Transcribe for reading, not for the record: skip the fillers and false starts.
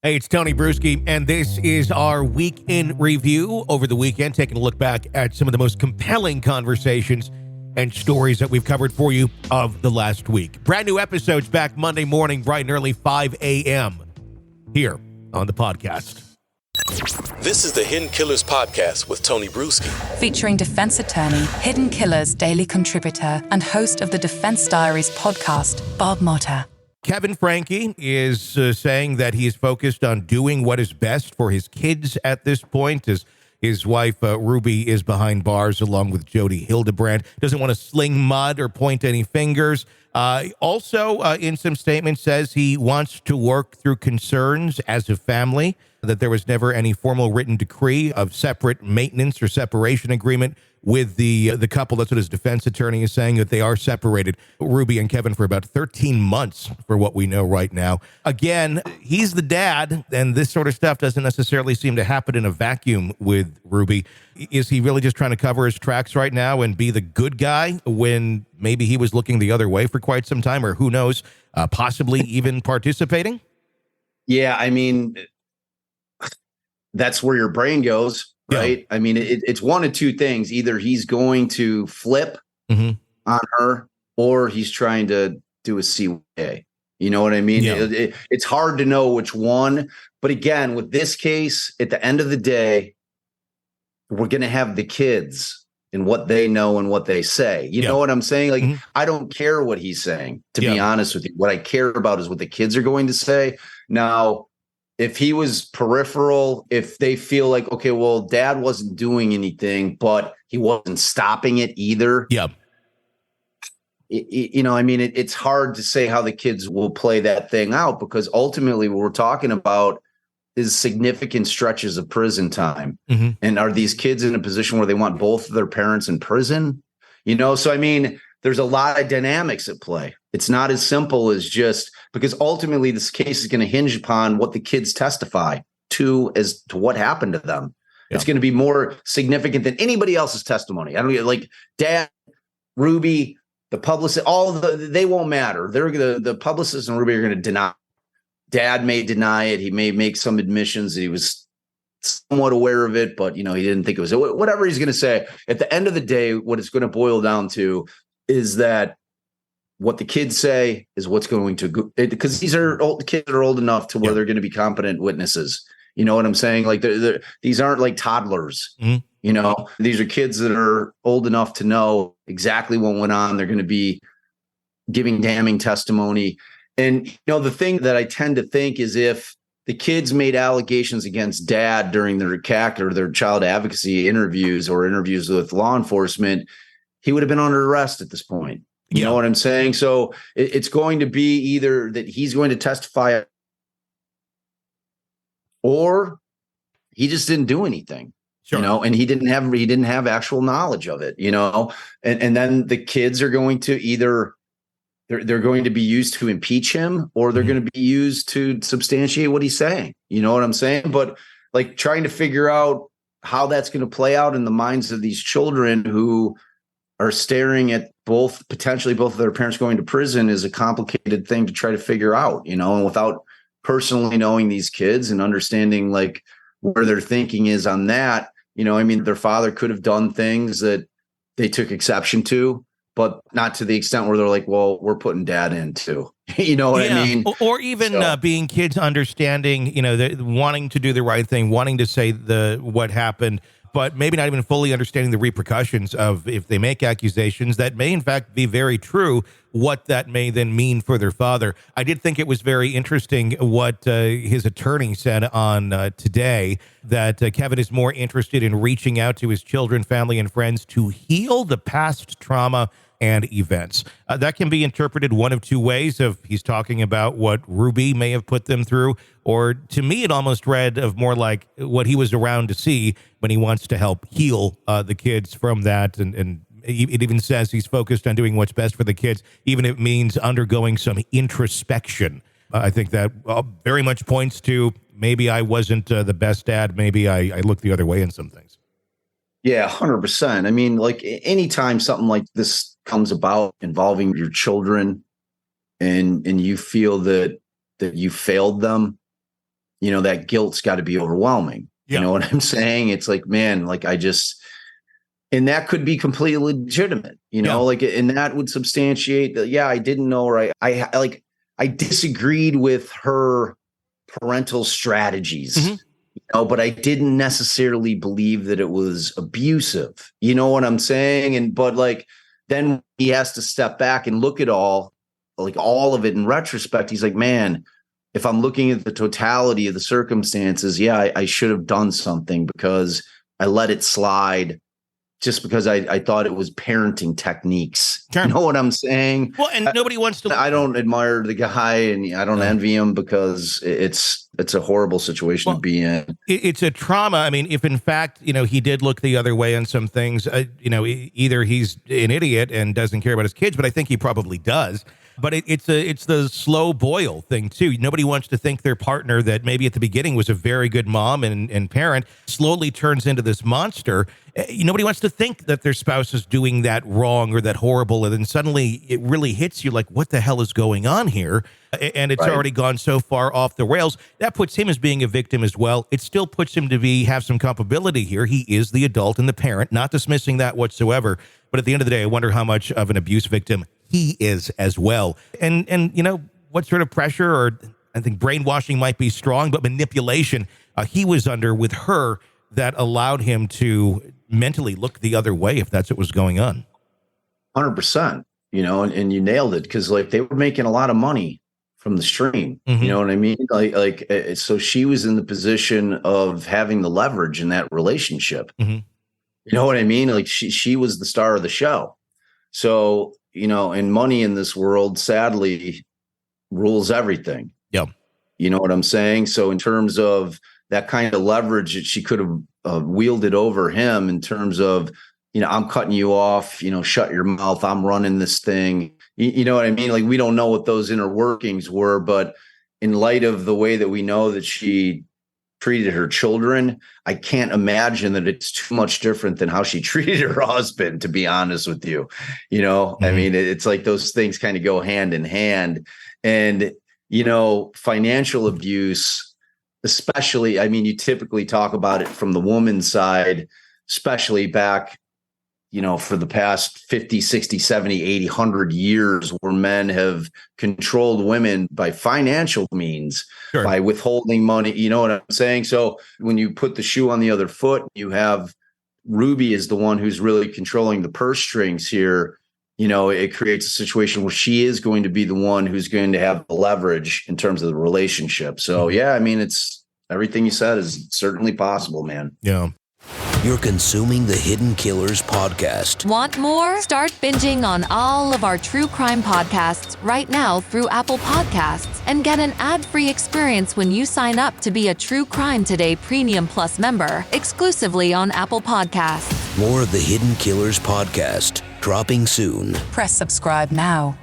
Hey, it's Tony Brueski, and this is our week in review over the weekend, taking a look back at some of the most compelling conversations and stories that we've covered for you of the last week. Brand new episodes back Monday morning, bright and early, 5 a.m. here on the podcast. This is the Hidden Killers podcast with Tony Brueski. Featuring defense attorney, Hidden Killers daily contributor, and host of the Defense Diaries podcast, Bob Motta. Kevin Franke is saying that he is focused on doing what is best for his kids at this point, as his wife, Ruby, is behind bars along with Jody Hildebrand. Doesn't want to sling mud or point any fingers. Also, in some statements, says he wants to work through concerns as a family, that there was never any formal written decree of separate maintenance or separation agreement with the couple. That's what his defense attorney is saying, that they are separated, Ruby and Kevin, for about 13 months for what we know right now. Again, he's the dad, and this sort of stuff doesn't necessarily seem to happen in a vacuum with Ruby. Is he really just trying to cover his tracks right now and be the good guy when maybe he was looking the other way for quite some time, or who knows, possibly even participating? Yeah, I mean, that's where your brain goes. Right. Yeah. I mean, it's one of two things. Either he's going to flip on her, or he's trying to do a CYA. You know what I mean? Yeah. It's hard to know which one. But again, with this case, at the end of the day, we're going to have the kids and what they know and what they say. You know what I'm saying? Like, I don't care what he's saying, to be honest with you. What I care about is what the kids are going to say. Now, if he was peripheral, if they feel like, okay, well, dad wasn't doing anything, but he wasn't stopping it either. Yeah. I mean, it's hard to say how the kids will play that thing out, because ultimately what we're talking about is significant stretches of prison time. And are these kids in a position where they want both of their parents in prison? So I mean, there's a lot of dynamics at play. It's not as simple as just, because ultimately this case is going to hinge upon what the kids testify to as to what happened to them. Yeah. It's going to be more significant than anybody else's testimony. I don't like Dad, Ruby, the publicist, they won't matter. The publicist and Ruby are going to deny. Dad may deny it. He may make some admissions that he was somewhat aware of it, but he didn't think it was whatever he's going to say. At the end of the day, what it's going to boil down to is that what the kids say is what's going to go, because these are old kids that are old enough to where they're going to be competent witnesses. You know what I'm saying? Like these aren't like toddlers. These are kids that are old enough to know exactly what went on. They're going to be giving damning testimony. And the thing that I tend to think is, if the kids made allegations against dad during their CAC or their child advocacy interviews or interviews with law enforcement, he would have been under arrest at this point. You know what I'm saying? So it's going to be either that he's going to testify, or he just didn't do anything. Sure. And he didn't have actual knowledge of it. And then the kids are going to either they're going to be used to impeach him, or they're going to be used to substantiate what he's saying. You know what I'm saying? But like, trying to figure out how that's going to play out in the minds of these children who are staring at potentially both of their parents going to prison is a complicated thing to try to figure out, and without personally knowing these kids and understanding like where their thinking is on that, I mean, their father could have done things that they took exception to, but not to the extent where they're like, well, we're putting dad in too. You know what I mean? Or even being kids understanding, wanting to do the right thing, wanting to say what happened, but maybe not even fully understanding the repercussions of, if they make accusations that may in fact be very true, what that may then mean for their father. I did think it was very interesting what his attorney said on today, that Kevin is more interested in reaching out to his children, family, and friends to heal the past trauma and events. That can be interpreted one of two ways. If he's talking about what Ruby may have put them through, or to me, it almost read of more like what he was around to see when he wants to help heal the kids from that. And it even says he's focused on doing what's best for the kids, even if it means undergoing some introspection. I think that very much points to, maybe I wasn't the best dad. Maybe I looked the other way in some things. Yeah, 100%. I mean, like, anytime something like this comes about involving your children, and you feel that you failed them, that guilt's got to be overwhelming. Yeah. You know what I'm saying? It's like, man, like and that could be completely legitimate, and that would substantiate that. Yeah, I didn't know, right? I disagreed with her parental strategies, but I didn't necessarily believe that it was abusive. You know what I'm saying? But like, then he has to step back and look at all of it in retrospect. He's like, man, if I'm looking at the totality of the circumstances, yeah, I should have done something because I let it slide just because I thought it was parenting techniques. Sure. You know what I'm saying? Well, and nobody wants to. I don't admire the guy, and I don't envy him because it's a horrible situation to be in. It's a trauma. I mean, if in fact, he did look the other way on some things, either he's an idiot and doesn't care about his kids, but I think he probably does. But it's the slow boil thing too. Nobody wants to think their partner that maybe at the beginning was a very good mom and parent slowly turns into this monster. Nobody wants to think that their spouse is doing that wrong or that horrible, and then suddenly it really hits you like, what the hell is going on here? And it's already gone so far off the rails. That puts him as being a victim as well. It still puts him to have some culpability here. He is the adult and the parent, not dismissing that whatsoever. But at the end of the day, I wonder how much of an abuse victim he is as well. And what sort of pressure, or I think brainwashing might be strong, but manipulation he was under with her that allowed him to mentally look the other way if that's what was going on. 100%, and you nailed it, because like they were making a lot of money from the stream. You know what I mean? So she was in the position of having the leverage in that relationship. You know what I mean? Like she was the star of the show. So, and money in this world, sadly, rules everything. Yeah. You know what I'm saying? So in terms of that kind of leverage that she could have wielded over him in terms of, I'm cutting you off, shut your mouth, I'm running this thing. You know what I mean? Like, we don't know what those inner workings were, but in light of the way that we know that she treated her children, I can't imagine that it's too much different than how she treated her husband, to be honest with you. I mean, it's like those things kind of go hand in hand. And, financial abuse, especially, I mean, you typically talk about it from the woman's side, especially back, for the past 50, 60, 70, 80, 100 years, where men have controlled women by financial means, by withholding money. You know what I'm saying? So when you put the shoe on the other foot, you have Ruby is the one who's really controlling the purse strings here. It creates a situation where she is going to be the one who's going to have the leverage in terms of the relationship. So, yeah, I mean, it's everything you said is certainly possible, man. Yeah. You're consuming the Hidden Killers podcast. Want more? Start binging on all of our true crime podcasts right now through Apple Podcasts, and get an ad-free experience when you sign up to be a True Crime Today Premium Plus member, exclusively on Apple Podcasts. More of the Hidden Killers podcast, dropping soon. Press subscribe now.